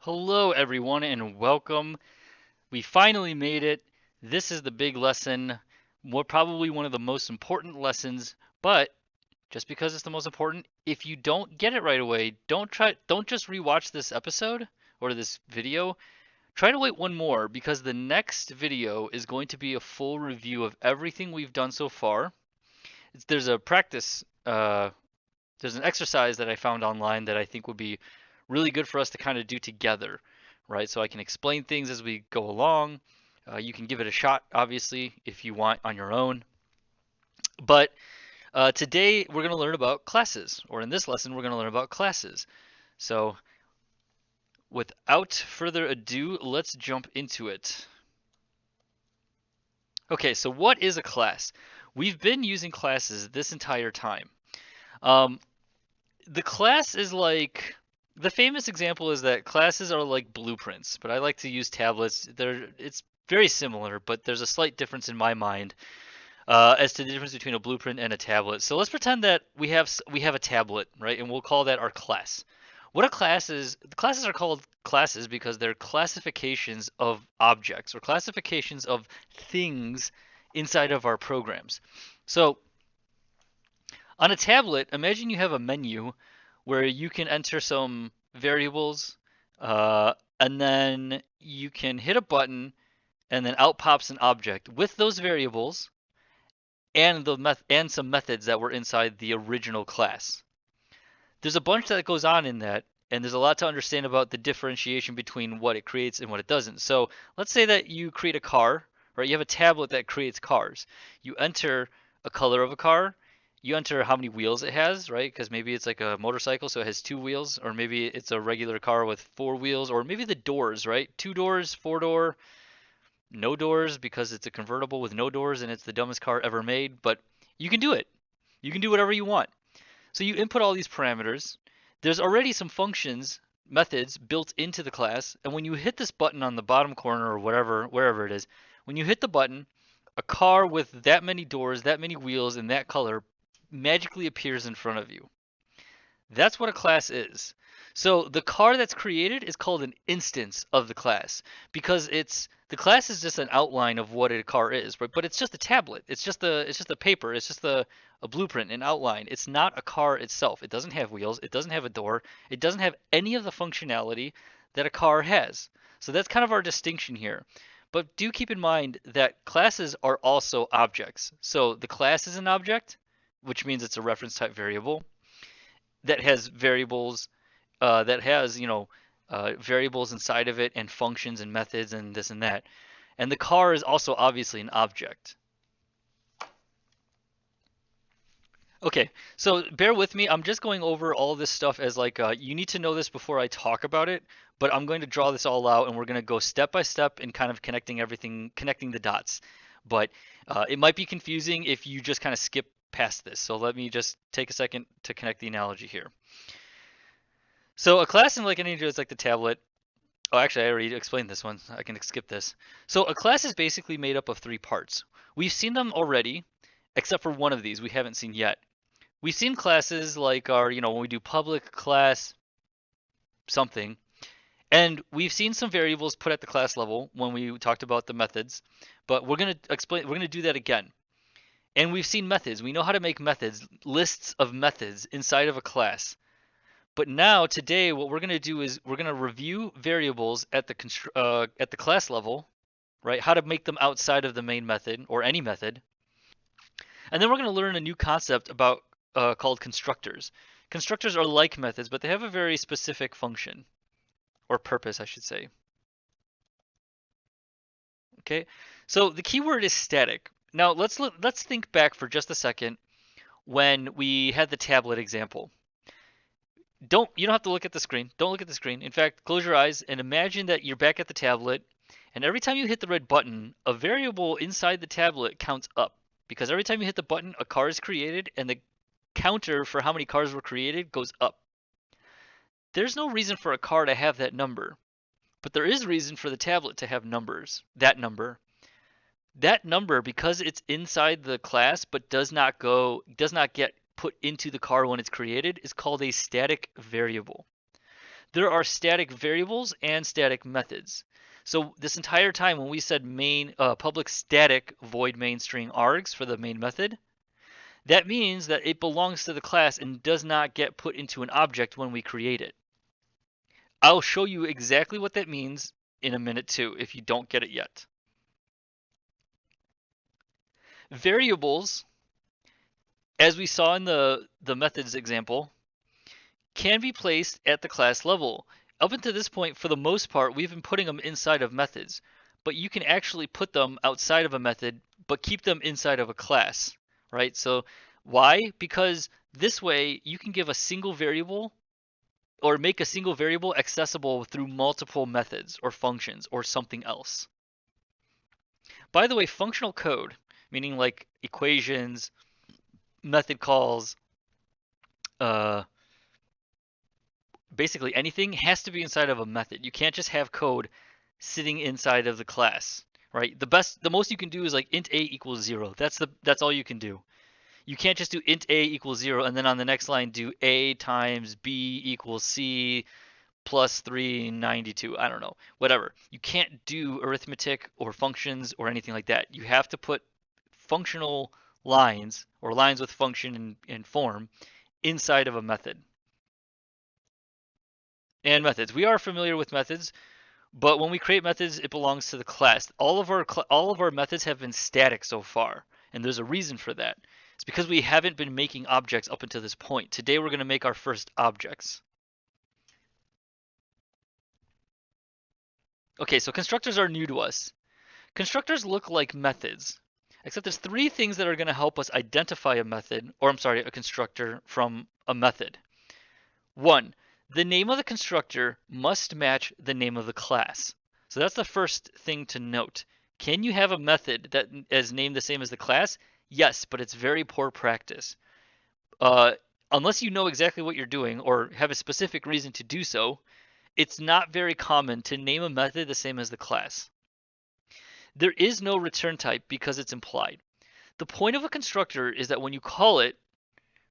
Hello, everyone, and welcome. We finally made it. This is the big lesson, probably one of the most important lessons, but just because it's the most important, if you don't get it right away, don't just rewatch this episode or this video. Try to wait one more because the next video is going to be a full review of everything we've done so far. There's a practice, there's an exercise that I found online that I think would be really good for us to kind of do together, right? So I can explain things as we go along. You can give it a shot, obviously, if you want on your own. But today we're going to learn about classes, or in this lesson, we're going to learn about classes. So without further ado, let's jump into it. Okay, so what is a class? We've been using classes this entire time. Um, the class is like the famous example is that classes are like blueprints, but I like to use tablets. It's very similar, but there's a slight difference in my mind as to the difference between a blueprint and a tablet. So let's pretend that we have a tablet, right? And we'll call that our class. What a class is, the classes are called classes because they're classifications of objects or classifications of things inside of our programs. So on a tablet, imagine you have a menu where you can enter some variables, and then you can hit a button, and then out pops an object with those variables and and some methods that were inside the original class. There's a bunch that goes on in that, and there's a lot to understand about the differentiation between what it creates and what it doesn't. So let's say that you create a car, right? You have a tablet that creates cars. You enter a color of a car, you enter how many wheels it has, right? Because maybe it's like a motorcycle, so it has two wheels, or maybe it's a regular car with four wheels, or maybe the doors, right? Two doors, four door, no doors because it's a convertible with no doors and it's the dumbest car ever made, but you can do it. You can do whatever you want. So you input all these parameters. There's already some functions, methods built into the class, and when you hit this button on the bottom corner or wherever it is, when you hit the button, a car with that many doors, that many wheels, and that color magically appears in front of you. That's what a class is. So the car that's created is called an instance of the class because the class is just an outline of what a car is, right? But it's just a tablet. It's just a paper. It's just a blueprint, an outline. It's not a car itself. It doesn't have wheels. It doesn't have a door. It doesn't have any of the functionality that a car has. So that's kind of our distinction here. But do keep in mind that classes are also objects. So the class is an object, which means it's a reference type variable that has variables that has variables inside of it and functions and methods and this and that. And the car is also obviously an object. Okay, so bear with me. I'm just going over all this stuff as like you need to know this before I talk about it, but I'm going to draw this all out and we're going to go step by step and kind of connecting everything, connecting the dots. But it might be confusing if you just kind of skip past this. So let me just take a second to connect the analogy here. So a class in like any is like the tablet. Oh, actually, I already explained this one. I can skip this. So a class is basically made up of three parts. We've seen them already, except for one of these we haven't seen yet. We've seen classes like our, when we do public class something, and we've seen some variables put at the class level when we talked about the methods, but we're going to do that again. And we've seen methods. We know how to make methods, lists of methods inside of a class. But now today, what we're going to do is we're going to review variables at the class level, right? How to make them outside of the main method or any method, and then we're going to learn a new concept about called constructors. Constructors are like methods, but they have a very specific function or purpose, I should say. Okay, so the keyword is static. Now let's think back for just a second when we had the tablet example. You don't have to look at the screen. Don't look at the screen. In fact, close your eyes and imagine that you're back at the tablet, and every time you hit the red button, a variable inside the tablet counts up. Because every time you hit the button, a car is created, and the counter for how many cars were created goes up. There's no reason for a car to have that number, but there is reason for the tablet to have numbers. That number. That number, because it's inside the class but does not get put into the car when it's created, is called a static variable. There are static variables and static methods. So this entire time when we said main public static void main string args for the main method, that means that it belongs to the class and does not get put into an object when we create it. I'll show you exactly what that means in a minute too, if you don't get it yet. Variables, as we saw in the methods example, can be placed at the class level. Up until this point, for the most part, we've been putting them inside of methods, but you can actually put them outside of a method, but keep them inside of a class, right? So why? Because this way you can give a single variable or make a single variable accessible through multiple methods or functions or something else. By the way, functional code, meaning like equations, method calls, uh, basically anything has to be inside of a method. You can't just have code sitting inside of the class, right? The most you can do is like int a equals 0. That's all you can do. You can't just do int a equals 0 and then on the next line do a times b equals c plus 392. I don't know, whatever. You can't do arithmetic or functions or anything like that. You have to put functional lines or lines with function and form inside of a method. And methods. We are familiar with methods, but when we create methods, it belongs to the class. All of our methods have been static so far, and there's a reason for that. It's because we haven't been making objects up until this point. Today we're going to make our first objects. Okay, so constructors are new to us. Constructors look like methods, except there's three things that are going to help us identify a method, or I'm sorry, a constructor from a method. One, the name of the constructor must match the name of the class. So that's the first thing to note. Can you have a method that is named the same as the class? Yes, but it's very poor practice. Unless you know exactly what you're doing or have a specific reason to do so, it's not very common to name a method the same as the class. There is no return type because it's implied. The point of a constructor is that when you call it,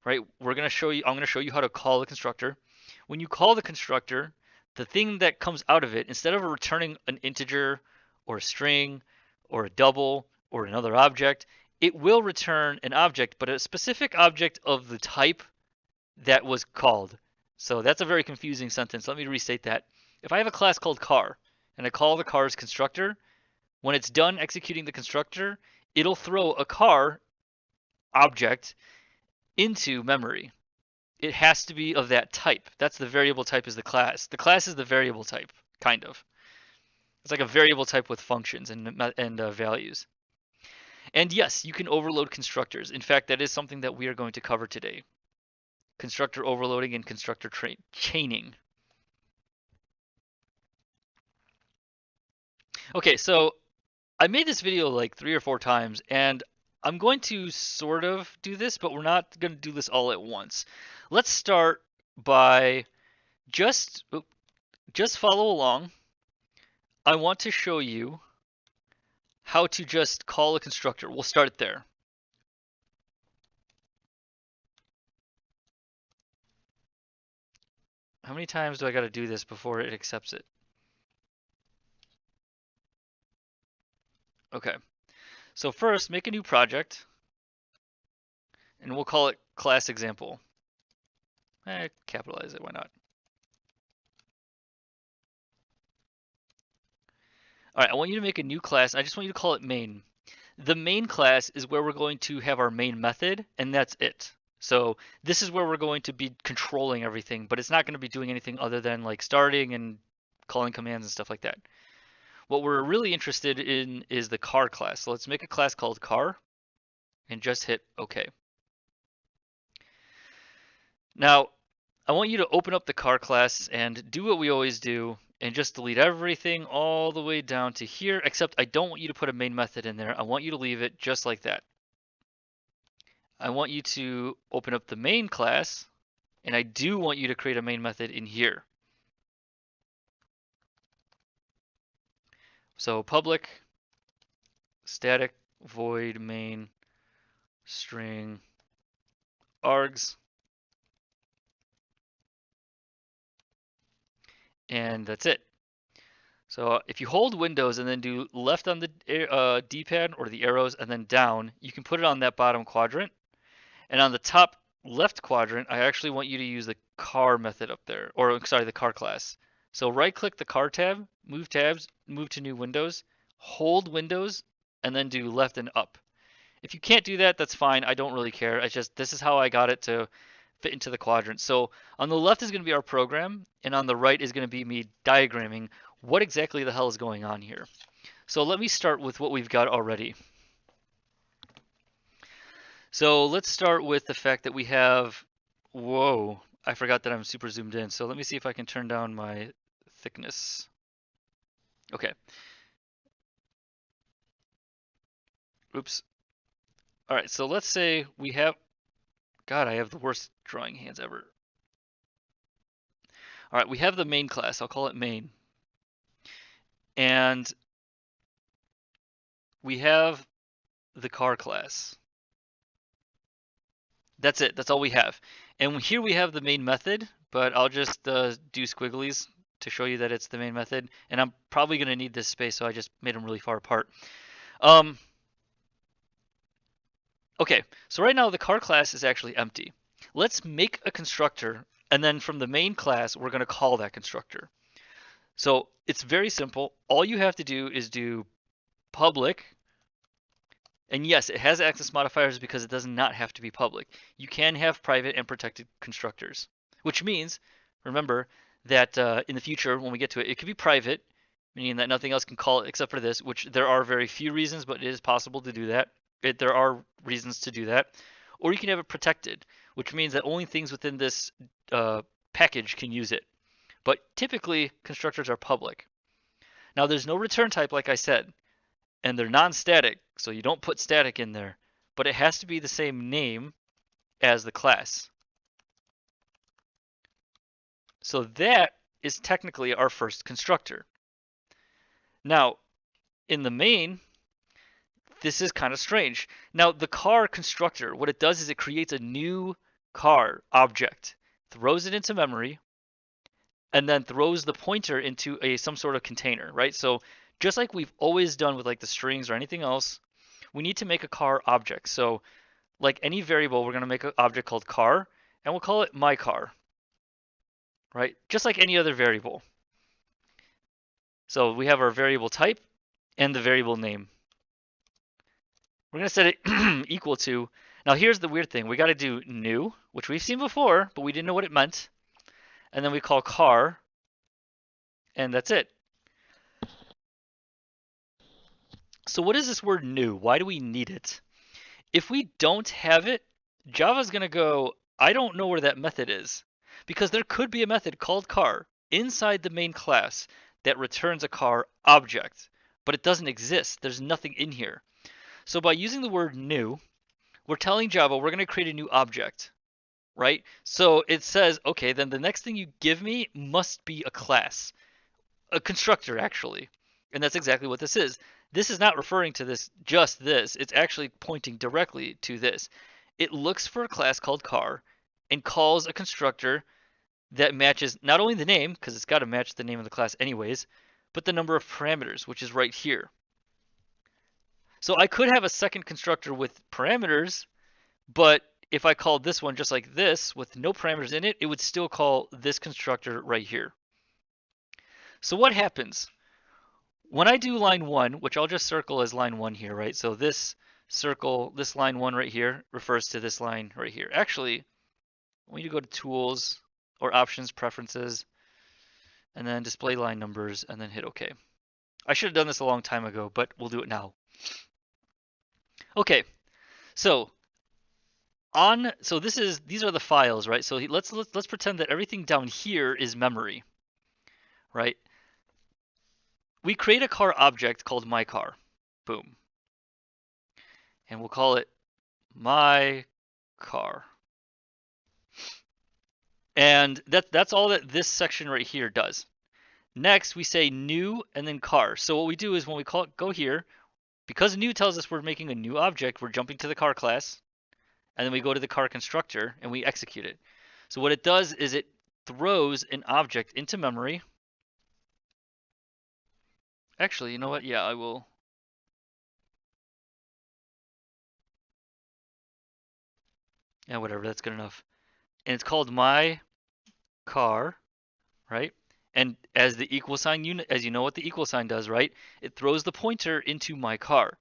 right, I'm going to show you how to call a constructor. When you call the constructor, the thing that comes out of it, instead of returning an integer or a string or a double or another object, it will return an object, but a specific object of the type that was called. So that's a very confusing sentence. Let me restate that. If I have a class called car and I call the car's constructor, when it's done executing the constructor, it'll throw a car object into memory. It has to be of that type. That's the variable type is the class. The class is the variable type, kind of. It's like a variable type with functions and values. And yes, you can overload constructors. In fact, that is something that we are going to cover today. Constructor overloading and constructor chaining. Okay, so I made this video like 3 or 4 times, and I'm going to sort of do this, but we're not going to do this all at once. Let's start by just follow along. I want to show you how to just call a constructor. We'll start there. How many times do I got to do this before it accepts it? Okay. So first, make a new project, and we'll call it class example. Capitalize it, why not? All right, I want you to make a new class. I just want you to call it main. The main class is where we're going to have our main method, and that's it. So this is where we're going to be controlling everything, but it's not going to be doing anything other than like starting and calling commands and stuff like that. What we're really interested in is the car class. So let's make a class called car and just hit OK. Now, I want you to open up the car class and do what we always do and just delete everything all the way down to here, except I don't want you to put a main method in there. I want you to leave it just like that. I want you to open up the main class, and I do want you to create a main method in here. So public static void main string args. and that's it. So if you hold Windows and then do left on the D-pad or the arrows and then down, you can put it on that bottom quadrant. And on the top left quadrant, I actually want you to use the car method up there, or sorry, the car class. So right click the car tab, move tabs, move to new Windows, hold Windows, and then do left and up. If you can't do that, that's fine. I don't really care. It's just this is how I got it to fit into the quadrant. So on the left is going to be our program, and on the right is going to be me diagramming what exactly the hell is going on here. So let me start with what we've got already. So let's start with the fact that we have, whoa, I forgot that I'm super zoomed in. So let me see if I can turn down my thickness. Okay. Oops. All right, so let's say we have, God, I have the worst drawing hands ever. All right, we have the main class. I'll call it main. And we have the car class. That's it. That's all we have. And here we have the main method, but I'll just do squigglies to show you that it's the main method. And I'm probably going to need this space, so I just made them really far apart. Okay, so right now the car class is actually empty. Let's make a constructor, and then from the main class, we're going to call that constructor. So it's very simple. All you have to do is do public. And yes, it has access modifiers because it does not have to be public. You can have private and protected constructors, which means, remember, that in the future, when we get to it, it could be private, meaning that nothing else can call it except for this, which there are very few reasons, but it is possible to do that. There are reasons to do that. Or you can have it protected, which means that only things within this package can use it. But typically, constructors are public. Now, there's no return type, like I said, and they're non-static, so you don't put static in there, but it has to be the same name as the class. So that is technically our first constructor. Now, in the main, this is kind of strange. Now, the car constructor, what it does is it creates a new car object, throws it into memory, and then throws the pointer into some sort of container, right? So just like we've always done with like the strings or anything else, we need to make a car object. So like any variable, we're going to make an object called car, and we'll call it my car, right? Just like any other variable. So we have our variable type and the variable name. We're going to set it equal to, now here's the weird thing. We got to do new, which we've seen before, but we didn't know what it meant. And then we call car, and that's it. So what is this word new? Why do we need it? If we don't have it, Java's going to go, I don't know where that method is. Because there could be a method called car inside the main class that returns a car object, but it doesn't exist. There's nothing in here. So by using the word new, we're telling Java we're going to create a new object, right? So it says, okay, then the next thing you give me must be a class, a constructor actually. And that's exactly what this is. This is not referring to this, just this. It's actually pointing directly to this. It looks for a class called car and calls a constructor that matches not only the name, because it's got to match the name of the class anyways, but the number of parameters, which is right here. So I could have a second constructor with parameters, but if I called this one just like this with no parameters in it, it would still call this constructor right here. So what happens? When I do line 1, which I'll just circle as line 1 here, right? So this circle, this line 1 right here refers to this line right here. Actually, I want you to go to Tools or Options, Preferences, and then Display Line Numbers, and then hit OK. I should have done this a long time ago, but we'll do it now. Okay, so these are the files, right? So let's pretend that everything down here is memory, right? We create a car object called my car. Boom. And we'll call it my car. And that's all that this section right here does. Next, we say new and then car. So what we do is when we go here, because new tells us we're making a new object, we're jumping to the car class, and then we go to the car constructor and we execute it. So what it does is it throws an object into memory, Actually, you know what? Yeah, I will. Yeah, whatever. That's good enough. And it's called my car, right? And as the equal sign, as you know what the equal sign does, right? It throws the pointer into my car.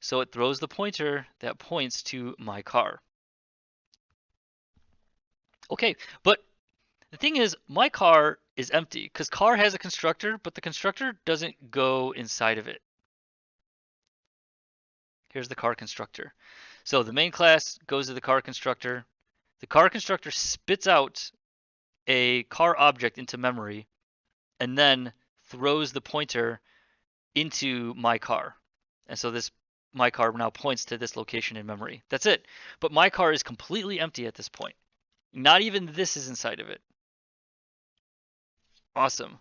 So it throws the pointer that points to my car. Okay, but the thing is, my car is empty because car has a constructor, but the constructor doesn't go inside of it. Here's the car constructor. So the main class goes to the car constructor. The car constructor spits out a car object into memory and then throws the pointer into my car. And so this my car now points to this location in memory. That's it. But my car is completely empty at this point. Not even this is inside of it. Awesome.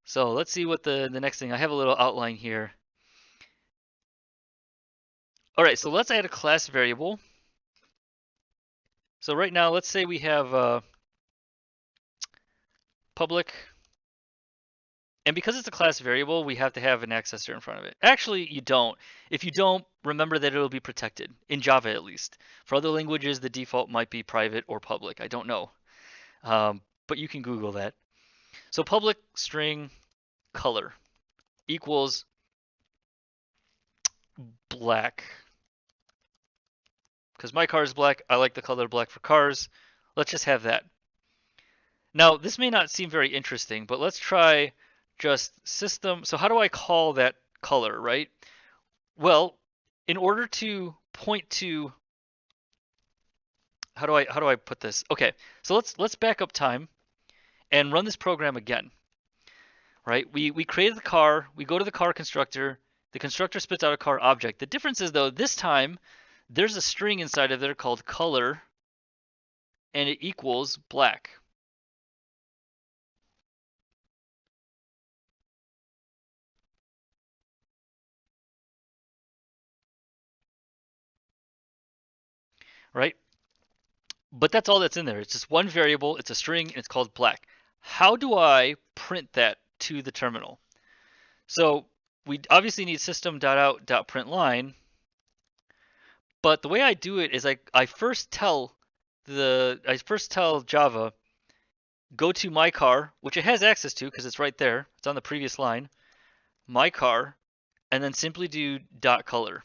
So let's see what the next thing. I have a little outline here. All right, so let's add a class variable. So right now, let's say we have public, and because it's a class variable, we have to have an accessor in front of it. Actually, you don't. If you don't, remember that it'll be protected, in Java at least. For other languages, the default might be private or public. I don't know. But you can Google that. So public string color equals black. Because my car is black, I like the color black for cars. Let's just have that. Now, this may not seem very interesting, but let's try just system. So how do I call that color, right? Well, in order to point to how do I put this? Okay, so let's back up time and run this program again. Right? We created the car, we go to the car constructor, the constructor spits out a car object. The difference is though, this time there's a string inside of there called color and it equals black. Right? But that's all that's in there. It's just one variable, it's a string, and it's called black. How do I print that to the terminal? So we obviously need system.out.println, but the way I do it is I first tell Java, go to my car, which it has access to because it's right there. It's on the previous line, my car, and then simply do dot color.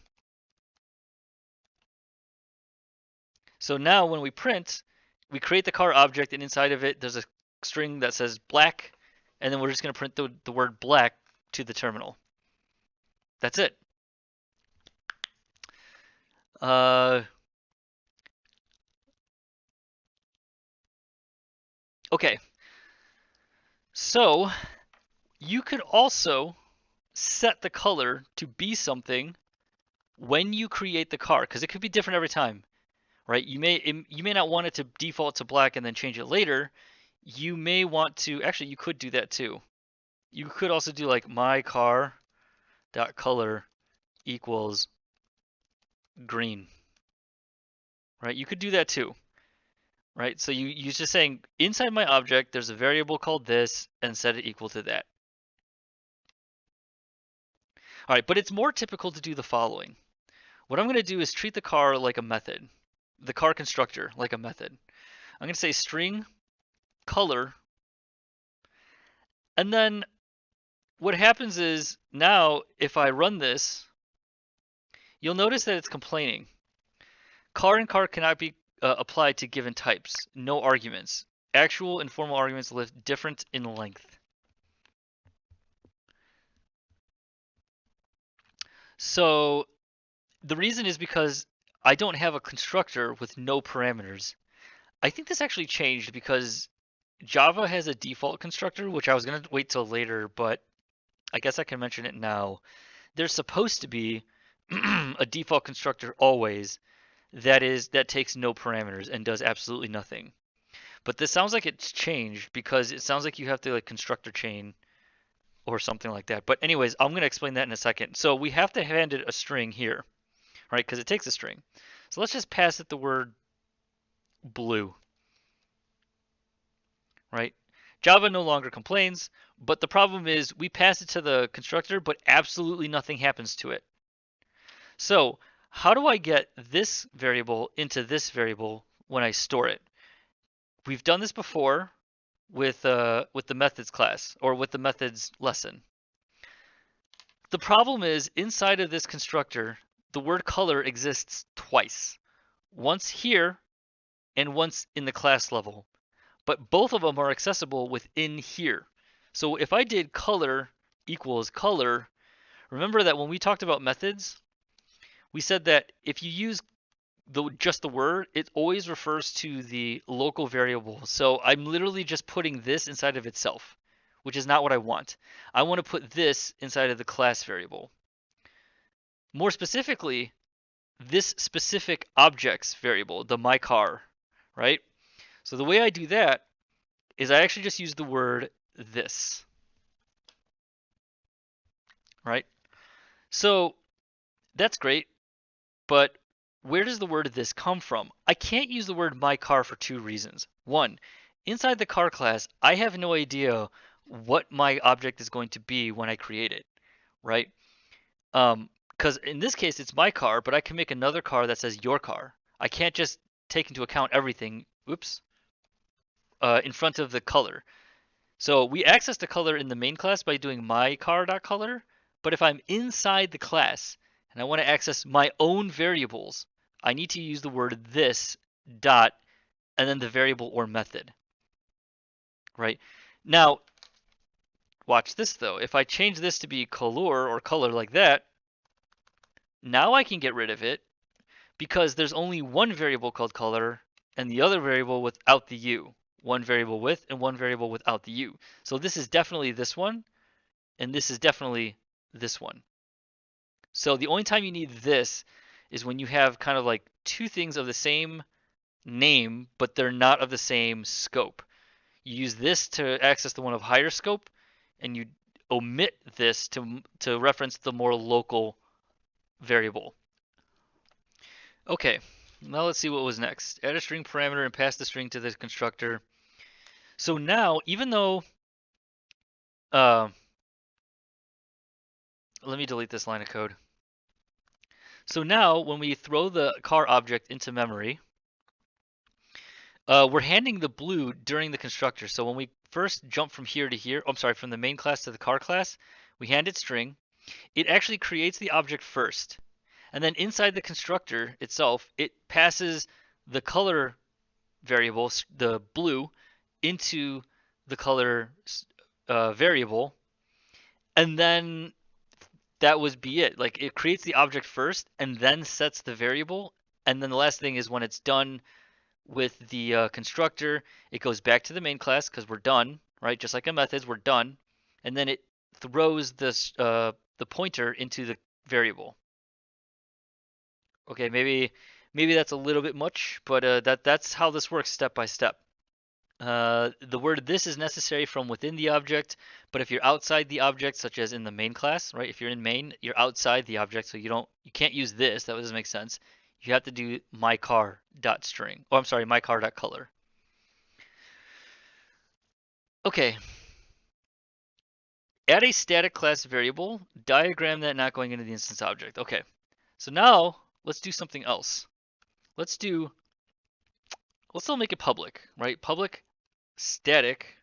So now when we print, we create the car object, and inside of it, there's a string that says black, and then we're just going to print the word black to the terminal. That's it. Okay, so you could also set the color to be something when you create the car, because it could be different every time, right? You may not want it to default to black and then change it later. You may want to, actually, you could do that too. You could also do like my car dot color equals green, right? You could do that too, right? So you're just saying inside my object, there's a variable called this and set it equal to that. All right, but it's more typical to do the following. What I'm going to do is treat the car like a method, the car constructor like a method. I'm going to say string color, and then what happens is now if I run this, you'll notice that it's complaining. Car and car cannot be applied to given types. No arguments. Actual and formal arguments live different in length. So the reason is because I don't have a constructor with no parameters. I think this actually changed because Java has a default constructor, which I was going to wait till later, but I guess I can mention it now. There's supposed to be a default constructor always that takes no parameters and does absolutely nothing. But this sounds like it's changed because it sounds like you have to like constructor chain or something like that. But anyways, I'm going to explain that in a second. So we have to hand it a string here, right? Because it takes a string. So let's just pass it the word blue, right? Java no longer complains, but the problem is we pass it to the constructor, but absolutely nothing happens to it. So how do I get this variable into this variable when I store it? We've done this before with the methods class or with the methods lesson. The problem is inside of this constructor, the word color exists twice. Once here and once in the class level. But both of them are accessible within here. So if I did color equals color, remember that when we talked about methods, we said that if you use just the word, it always refers to the local variable. So I'm literally just putting this inside of itself, which is not what I want. I want to put this inside of the class variable. More specifically, this specific objects variable, the my car, right? So the way I do that is I actually just use the word this, right? So that's great, but where does the word this come from? I can't use the word my car for two reasons. One, inside the car class, I have no idea what my object is going to be when I create it, right? Because in this case, it's my car, but I can make another car that says your car. I can't just take into account everything, oops, in front of the color. So we access the color in the main class by doing myCar.color, but if I'm inside the class and I want to access my own variables, I need to use the word this dot and then the variable or method, right? Now, watch this though. If I change this to be color or color like that, now I can get rid of it because there's only one variable called color and the other variable without the U. One variable with and one variable without the U. So this is definitely this one, and this is definitely this one. So the only time you need this is when you have kind of like two things of the same name, but they're not of the same scope. You use this to access the one of higher scope, and you omit this to reference the more local variable. Okay, now let's see what was next. Add a string parameter and pass the string to the constructor. So now, even though, let me delete this line of code. So now, when we throw the car object into memory, we're handing the blue during the constructor. So when we first jump from here to here, I'm sorry, from the main class to the car class, we hand it string. It actually creates the object first. And then inside the constructor itself, it passes the color variable, the blue, into the color variable. And then that would be it. Like it creates the object first and then sets the variable. And then the last thing is when it's done with the constructor, it goes back to the main class because we're done, right? Just like in methods, we're done. And then it throws this the pointer into the variable. Okay, maybe that's a little bit much, but that's how this works step by step. The word this is necessary from within the object, but if you're outside the object, such as in the main class, right? If you're in main, you're outside the object, so you can't use this. That doesn't make sense. You have to do myCar.string. Oh, I'm sorry, myCar.color. Okay. Add a static class variable, diagram that not going into the instance object. Okay. So now let's do something else. Let's still make it public, right? Public static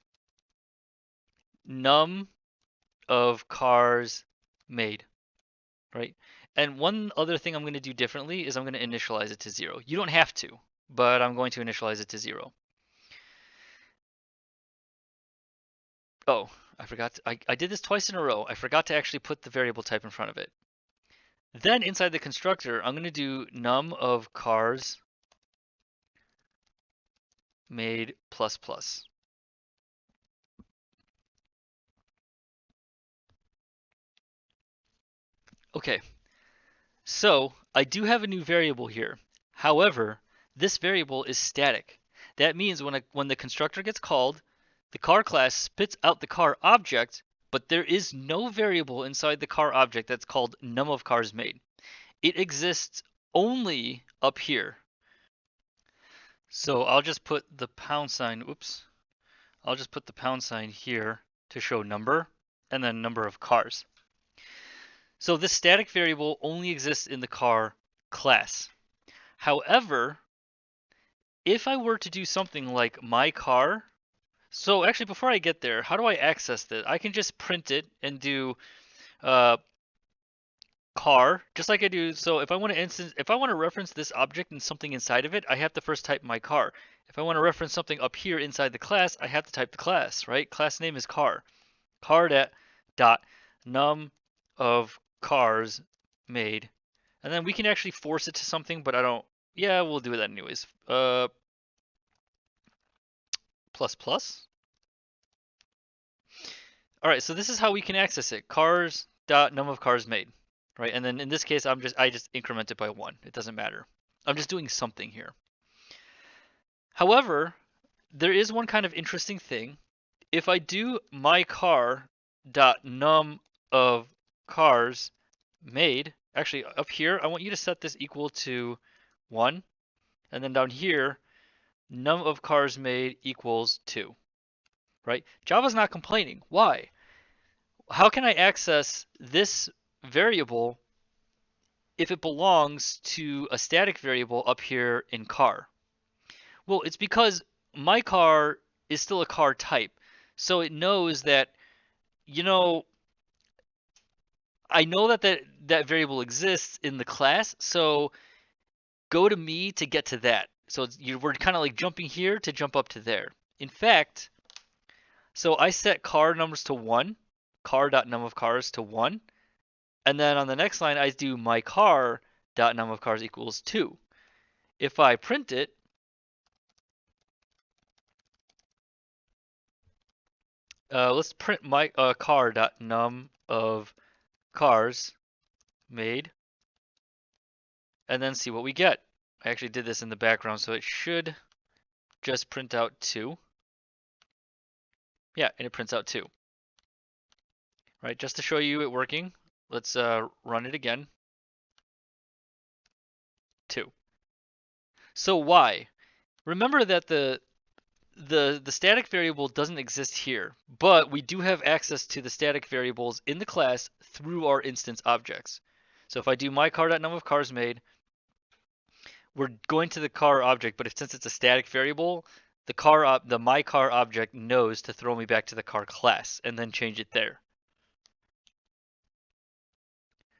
num of cars made, right? And one other thing I'm going to do differently is I'm going to initialize it to 0. You don't have to, but I'm going to initialize it to 0. Oh, I forgot. I did this twice in a row. I forgot to actually put the variable type in front of it. Then inside the constructor, I'm going to do num of cars made plus plus. Okay, so I do have a new variable here. However, this variable is static. That means when the constructor gets called, the car class spits out the car object, but there is no variable inside the car object that's called num of cars made. It exists only up here. So I'll just put the pound sign, oops. I'll just put the pound sign here to show number and then number of cars. So this static variable only exists in the car class. However, if I were to do something like my car, so actually before I get there, how do I access this? I can just print it and do uh, car, just like I do. So if I want to reference this object and something inside of it, I have to first type my car. If I want to reference something up here inside the class, I have to type the class, right? Class name is car. Car dot num of cars made. And then we can actually force it to something, but I don't. Yeah, we'll do that anyways. Plus plus. All right, so this is how we can access it. Cars dot num of cars made, right? And then in this case, I just increment it by 1. It doesn't matter. I'm just doing something here. However, there is one kind of interesting thing. If I do my car dot num of cars made, actually up here, I want you to set this equal to 1, and then down here, num of cars made equals 2, right? Java's not complaining. Why? How can I access this variable if it belongs to a static variable up here in car? Well, it's because my car is still a car type. So it knows that, you know, I know that variable exists in the class. So go to me to get to that. So we're kind of like jumping here to jump up to there. In fact, so I set car numbers to 1, car.num of cars to 1. And then on the next line, I do my car.num of cars equals 2. If I print it, let's print my car.num of cars made, and then see what we get. I actually did this in the background, so it should just print out 2. Yeah, and it prints out 2. Right, just to show you it working, let's run it again. 2. So why? Remember that the static variable doesn't exist here, but we do have access to the static variables in the class through our instance objects. So if I do my car.num of cars made, we're going to the car object, but since it's a static variable, the my car object knows to throw me back to the car class and then change it there.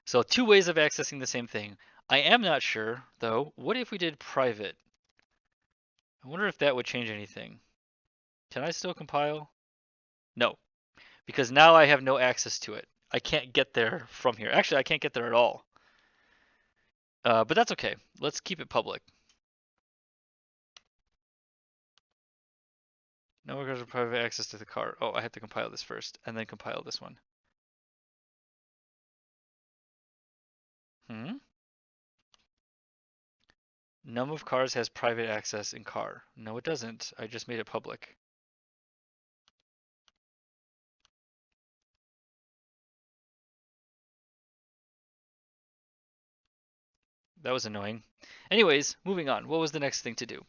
So 2 ways of accessing the same thing. I am not sure though, what if we did private? I wonder if that would change anything. Can I still compile? No, because now I have no access to it. I can't get there from here. Actually, I can't get there at all. But that's okay. Let's keep it public. No regards of private access to the car. Oh, I have to compile this first and then compile this one. Num of cars has private access in car. No, it doesn't. I just made it public. That was annoying. Anyways, moving on. What was the next thing to do?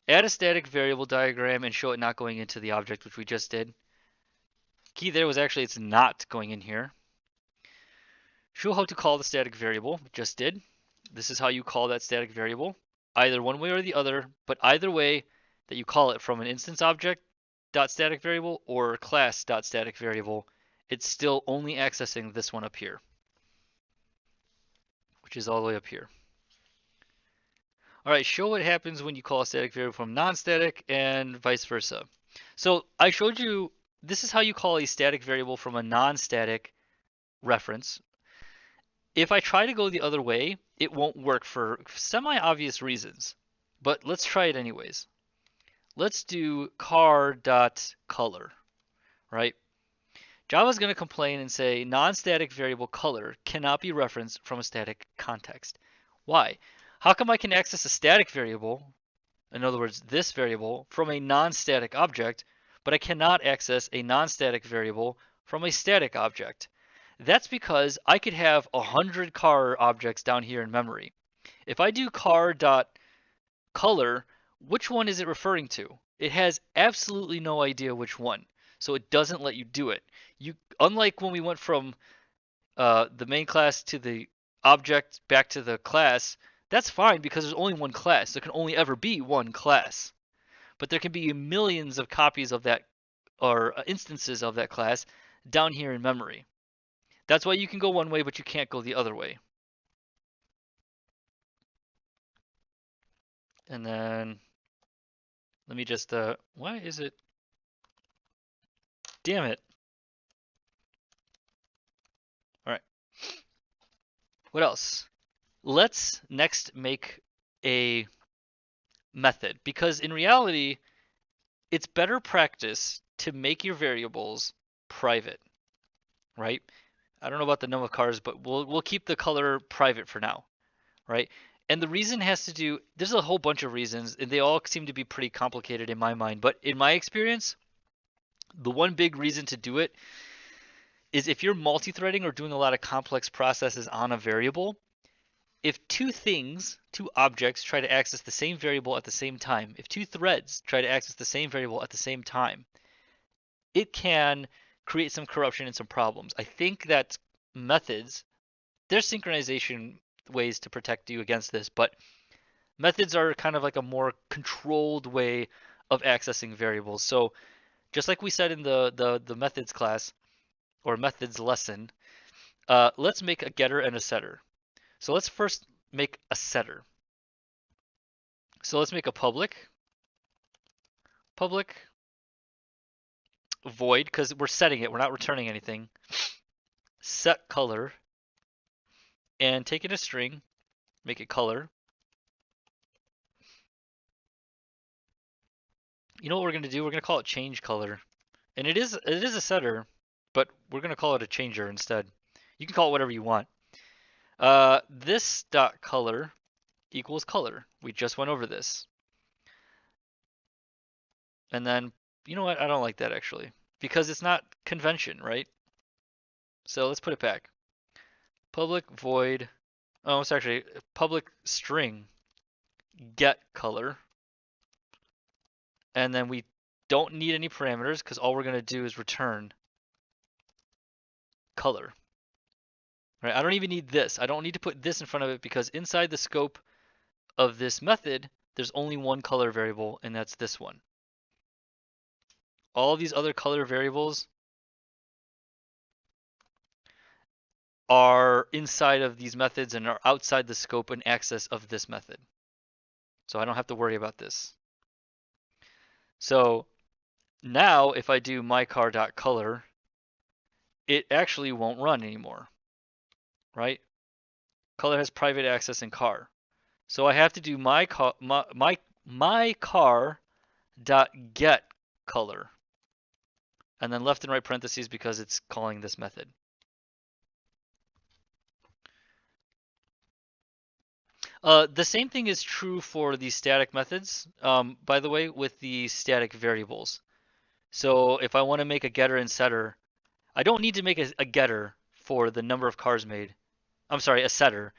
Add a static variable diagram and show it not going into the object, which we just did. Key there was actually it's not going in here. Show how to call the static variable. Just did. This is how you call that static variable. Either one way or the other, but either way that you call it from an instance object .static variable or class .static variable, it's still only accessing this one up here, which is all the way up here. All right, show what happens when you call a static variable from non-static and vice versa. So I showed you, this is how you call a static variable from a non-static reference. If I try to go the other way, it won't work for semi-obvious reasons, but let's try it anyways. Let's do car.color, right? Java's going to complain and say non-static variable color cannot be referenced from a static context. Why? How come I can access a static variable, in other words, this variable, from a non-static object, but I cannot access a non-static variable from a static object? That's because I could have 100 car objects down here in memory. If I do car.color, which one is it referring to? It has absolutely no idea which one, so it doesn't let you do it. Unlike when we went from the main class to the object back to the class, that's fine because there's only one class. There can only ever be one class. But there can be millions of copies of that or instances of that class down here in memory. That's why you can go one way, but you can't go the other way. And then let me just, why is it? Damn it. All right. What else? Let's next make a method, because in reality, it's better practice to make your variables private, right? I don't know about the number of cars, but we'll keep the color private for now, right? And the reason has to do, there's a whole bunch of reasons, and they all seem to be pretty complicated in my mind. But in my experience, the one big reason to do it is if you're multi-threading or doing a lot of complex processes on a variable, if two objects try to access the same variable at the same time, if two threads try to access the same variable at the same time, it can create some corruption and some problems. I think that methods, there's synchronization ways to protect you against this, but methods are kind of like a more controlled way of accessing variables. So just like we said in the methods class or methods lesson, let's make a getter and a setter. So let's first make a setter. So let's make a public void, because we're setting it, we're not returning anything. Set color, and take it a string, make it color. You know what we're going to do? We're going to call it change color. And it is a setter, but we're going to call it a changer instead. You can call it whatever you want. This dot color equals color. We just went over this. And then, you know what? I don't like that actually, because it's not convention, right? So let's put it back. Public void, oh, it's actually public string get color. And then we don't need any parameters because all we're going to do is return color. Right? I don't even need this. I don't need to put this in front of it because inside the scope of this method, there's only one color variable, and that's this one. All these other color variables are inside of these methods and are outside the scope and access of this method. So I don't have to worry about this. So now if I do mycar.color, it actually won't run anymore, right? Color has private access in car. So I have to do mycar.getColor, and then left and right parentheses because it's calling this method. The same thing is true for the static methods, by the way, with the static variables. So if I want to make a getter and setter, I don't need to make a getter for the number of cars made. I'm sorry, a setter,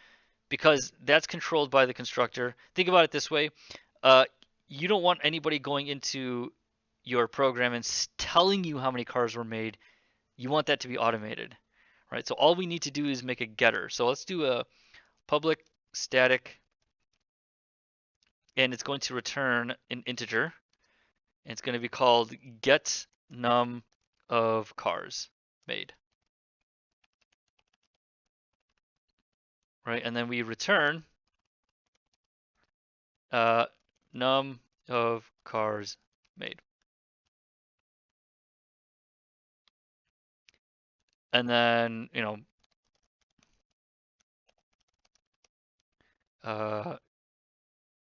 because that's controlled by the constructor. Think about it this way. You don't want anybody going into your program and telling you how many cars were made. You want that to be automated, right? So all we need to do is make a getter. So let's do a public static, and it's going to return an integer. And it's going to be called get num of cars made. Right, and then we return num of cars made. And then, you know,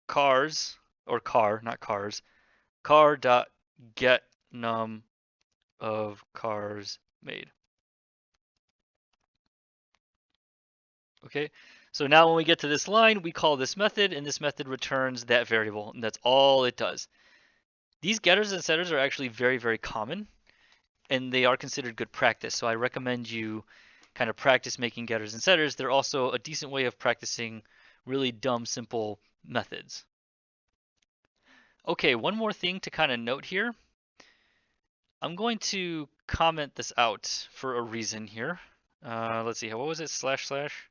cars, or car, not cars, car dot get num of cars made. Okay, so now when we get to this line, we call this method, and this method returns that variable, and that's all it does. These getters and setters are actually very, very common, and they are considered good practice. So I recommend you kind of practice making getters and setters. They're also a decent way of practicing really dumb, simple methods. Okay, one more thing to kind of note here. I'm going to comment this out for a reason here. Let's see, what was it? Slash slash?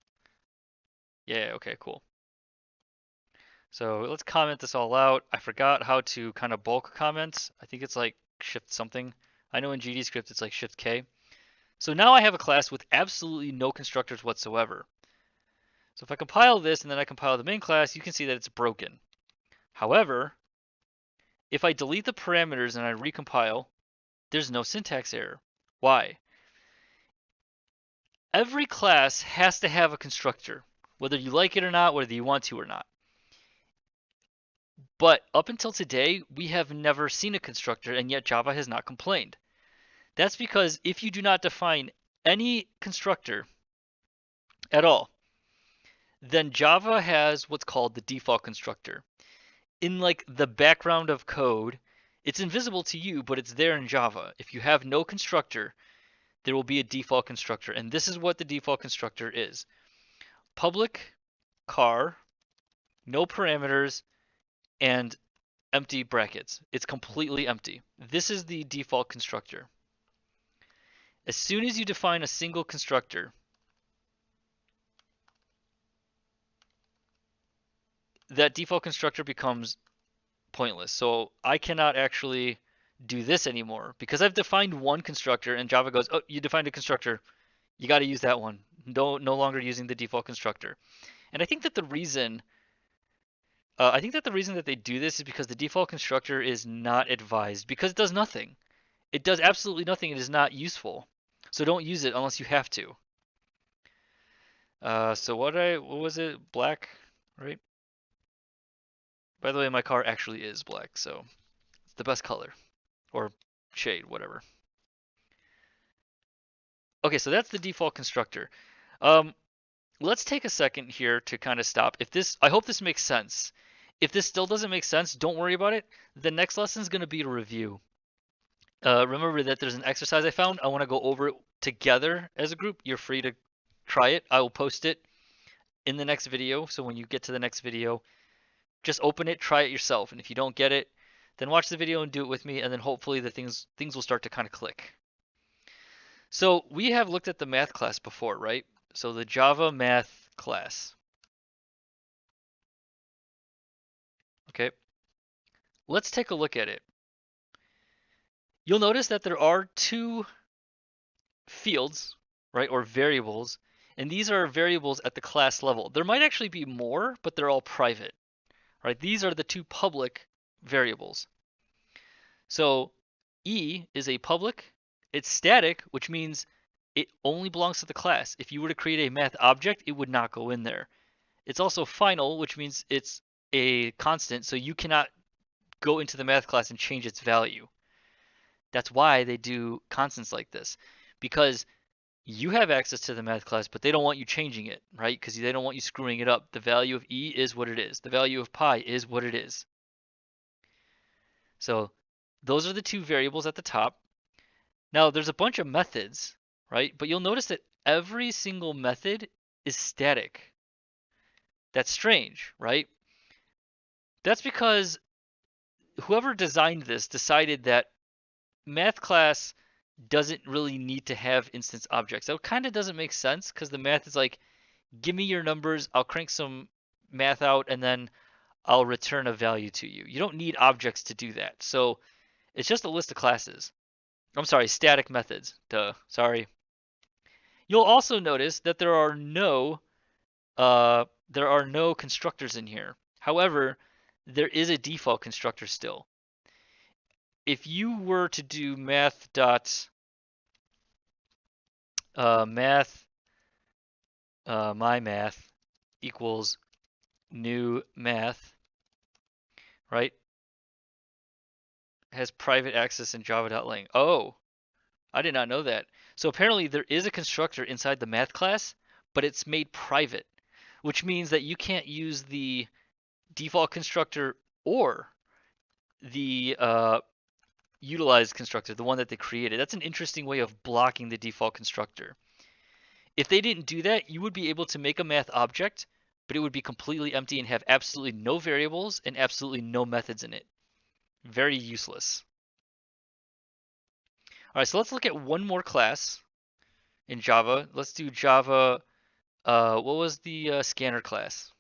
Yeah, okay, cool. So let's comment this all out. I forgot how to kind of bulk comments. I think it's like shift something. I know in GDScript it's like shift K. So now I have a class with absolutely no constructors whatsoever. So if I compile this and then I compile the main class, you can see that it's broken. However, if I delete the parameters and I recompile, there's no syntax error. Why? Every class has to have a constructor, whether you like it or not, whether you want to or not. But up until today, we have never seen a constructor, and yet Java has not complained. That's because if you do not define any constructor at all, then Java has what's called the default constructor. In like the background of code, it's invisible to you, but it's there in Java. If you have no constructor, there will be a default constructor, and this is what the default constructor is. Public car, no parameters, and empty brackets. It's completely empty. This is the default constructor. As soon as you define a single constructor, that default constructor becomes pointless. So I cannot actually do this anymore because I've defined one constructor and Java goes, oh, you defined a constructor. You got to use that one. No longer using the default constructor. And I think that the reason that they do this is because the default constructor is not advised because it does nothing. It does absolutely nothing. It is not useful. So don't use it unless you have to. So what was it? Black, right? By the way, my car actually is black, so it's the best color. Or shade, whatever. Okay, so that's the default constructor. Let's take a second here to kind of stop. I hope this makes sense. If this still doesn't make sense, don't worry about it. The next lesson is going to be a review. Remember that there's an exercise I found. I want to go over it together as a group. You're free to try it. I will post it in the next video. So when you get to the next video, just open it, try it yourself. And if you don't get it, then watch the video and do it with me. And then hopefully the things will start to kind of click. So we have looked at the math class before, right? So the Java math class. Okay. Let's take a look at it. You'll notice that there are two fields, right, or variables, and these are variables at the class level. There might actually be more, but they're all private, right? These are the two public variables. So E is a public, it's static, which means it only belongs to the class. If you were to create a math object, it would not go in there. It's also final, which means it's a constant, so you cannot go into the math class and change its value. That's why they do constants like this, because you have access to the math class, but they don't want you changing it, right? Because they don't want you screwing it up. The value of E is what it is. The value of pi is what it is. So those are the two variables at the top. Now there's a bunch of methods, right? But you'll notice that every single method is static. That's strange, right? That's because whoever designed this decided that math class doesn't really need to have instance objects. That kind of doesn't make sense because the math is like, give me your numbers, I'll crank some math out, and then I'll return a value to you. You don't need objects to do that. So it's just a list of classes. I'm sorry, static methods. Duh, sorry. You'll also notice that there are no constructors in here. However, there is a default constructor still. If you were to do math my math equals new math, right? Has private access in java.lang. Oh, I did not know that. So apparently there is a constructor inside the math class, but it's made private, which means that you can't use the default constructor or the utilized constructor, the one that they created. That's an interesting way of blocking the default constructor. If they didn't do that, you would be able to make a math object, but it would be completely empty and have absolutely no variables and absolutely no methods in it. Very useless. All right, so let's look at one more class in Java. Let's do Java. What was the scanner class?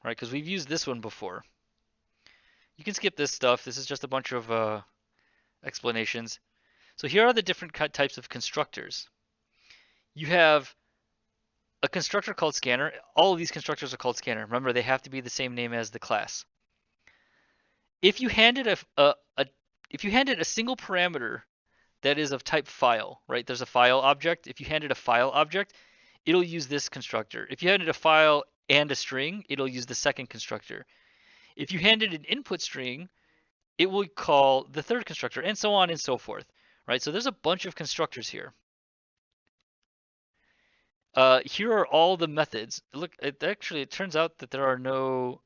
All right, because we've used this one before. You can skip this stuff. This is just a bunch of explanations. So here are the different types of constructors. You have a constructor called scanner. All of these constructors are called scanner. Remember, they have to be the same name as the class. If you handed a single parameter that is of type file, right? There's a file object. If you handed a file object, it'll use this constructor. If you handed a file and a string, it'll use the second constructor. If you handed an input string, it will call the third constructor, and so on and so forth, right? So there's a bunch of constructors here. Here are all the methods. Look, it turns out that there are no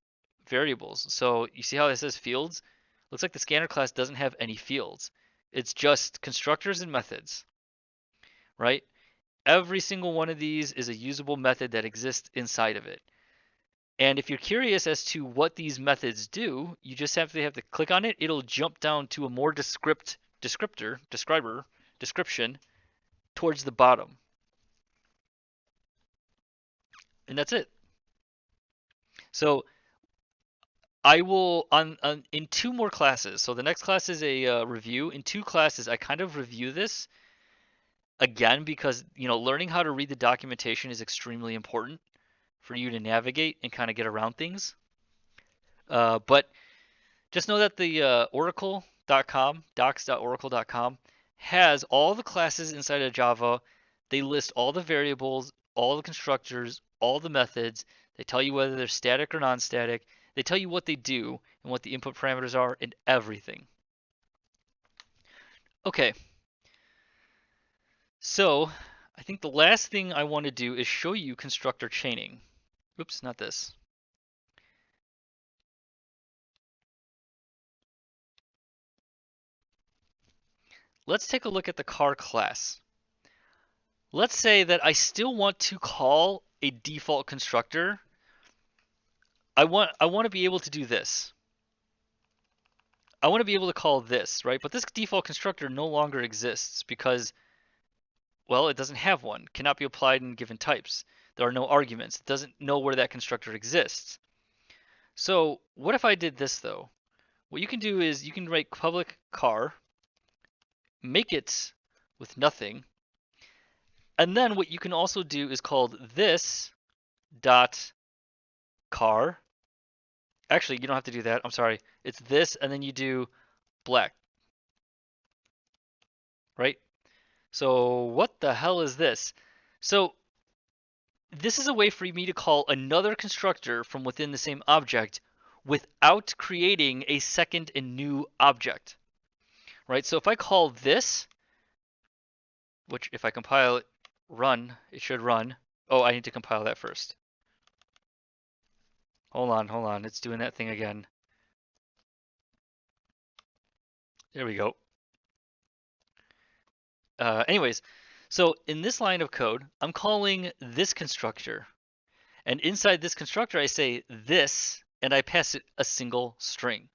variables. So you see how it says fields? Looks like the scanner class doesn't have any fields. It's just constructors and methods, right? Every single one of these is a usable method that exists inside of it. And if you're curious as to what these methods do, you just have to click on it. It'll jump down to a more description towards the bottom. And that's it. So I will in two more classes. So the next class is a review. In two classes, I kind of review this again because learning how to read the documentation is extremely important for you to navigate and kind of get around things. But just know that the oracle.com, docs.oracle.com, has all the classes inside of Java. They list all the variables, all the constructors, all the methods. They tell you whether they're static or non-static. They tell you what they do and what the input parameters are and everything. Okay. So I think the last thing I want to do is show you constructor chaining. Oops, not this. Let's take a look at the car class. Let's say that I still want to call a default constructor. I want to be able to do this. I want to be able to call this, right? But this default constructor no longer exists because, well, it doesn't have one. Cannot be applied in given types. There are no arguments. It doesn't know where that constructor exists. So what if I did this though? What you can do is you can write public car, make it with nothing, and then what you can also do is called this dot car. Actually, you don't have to do that. I'm sorry. It's this, and then you do black, right? So what the hell is this? So this is a way for me to call another constructor from within the same object without creating a second and new object, right? So if I call this, which if I compile it, run, it should run. Oh, I need to compile that first. Hold on. It's doing that thing again. There we go. Anyways, so in this line of code, I'm calling this constructor. And inside this constructor, I say this, and I pass it a single string.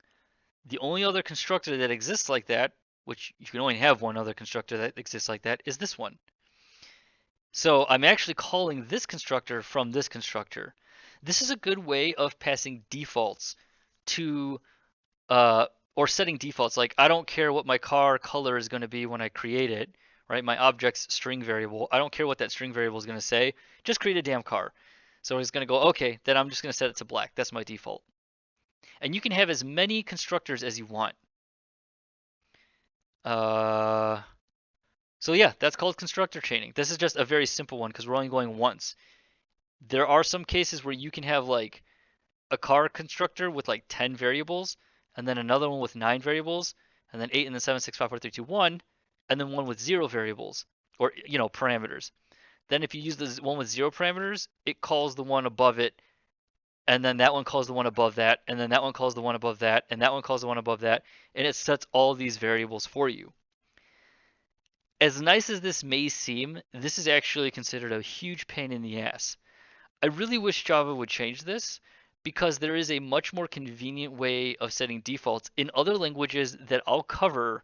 The only other constructor that exists like that, which you can only have one other constructor that exists like that, is this one. So I'm actually calling this constructor from this constructor. This is a good way of passing defaults to, or setting defaults. Like I don't care what my car color is going to be when I create it, right? My object's string variable. I don't care what that string variable is going to say. Just create a damn car. So it's going to go, okay, then I'm just going to set it to black. That's my default. And you can have as many constructors as you want. So yeah, that's called constructor chaining. This is just a very simple one because we're only going once. There are some cases where you can have like a car constructor with like 10 variables, and then another one with 9 variables, and then 8 and then 7, 6, 5, 4, 3, 2, 1, and then one with 0 variables, or parameters. Then if you use the one with 0 parameters, it calls the one above it, and then that one calls the one above that, and then that one calls the one above that, and that one calls the one above that, and it sets all these variables for you. As nice as this may seem, this is actually considered a huge pain in the ass. I really wish Java would change this because there is a much more convenient way of setting defaults in other languages that I'll cover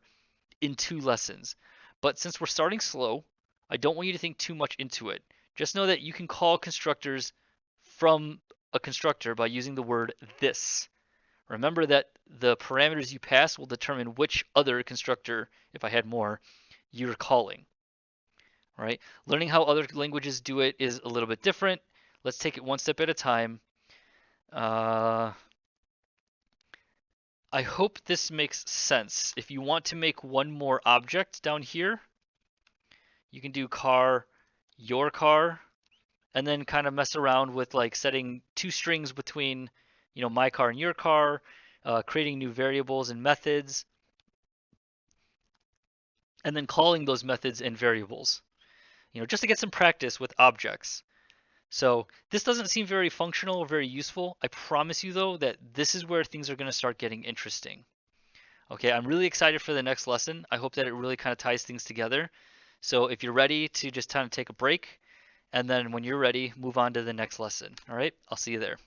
in 2 lessons. But since we're starting slow, I don't want you to think too much into it. Just know that you can call constructors from a constructor by using the word this. Remember that the parameters you pass will determine which other constructor, if I had more, you're calling. Right? Learning how other languages do it is a little bit different. Let's take it one step at a time. I hope this makes sense. If you want to make one more object down here, you can do car, your car, and then kind of mess around with like setting 2 strings between, my car and your car, creating new variables and methods, and then calling those methods and variables, just to get some practice with objects. So this doesn't seem very functional or very useful. I promise you though that this is where things are going to start getting interesting. Okay, I'm really excited for the next lesson. I hope that it really kind of ties things together. So if you're ready to just kind of take a break, and then when you're ready, move on to the next lesson. All right, I'll see you there.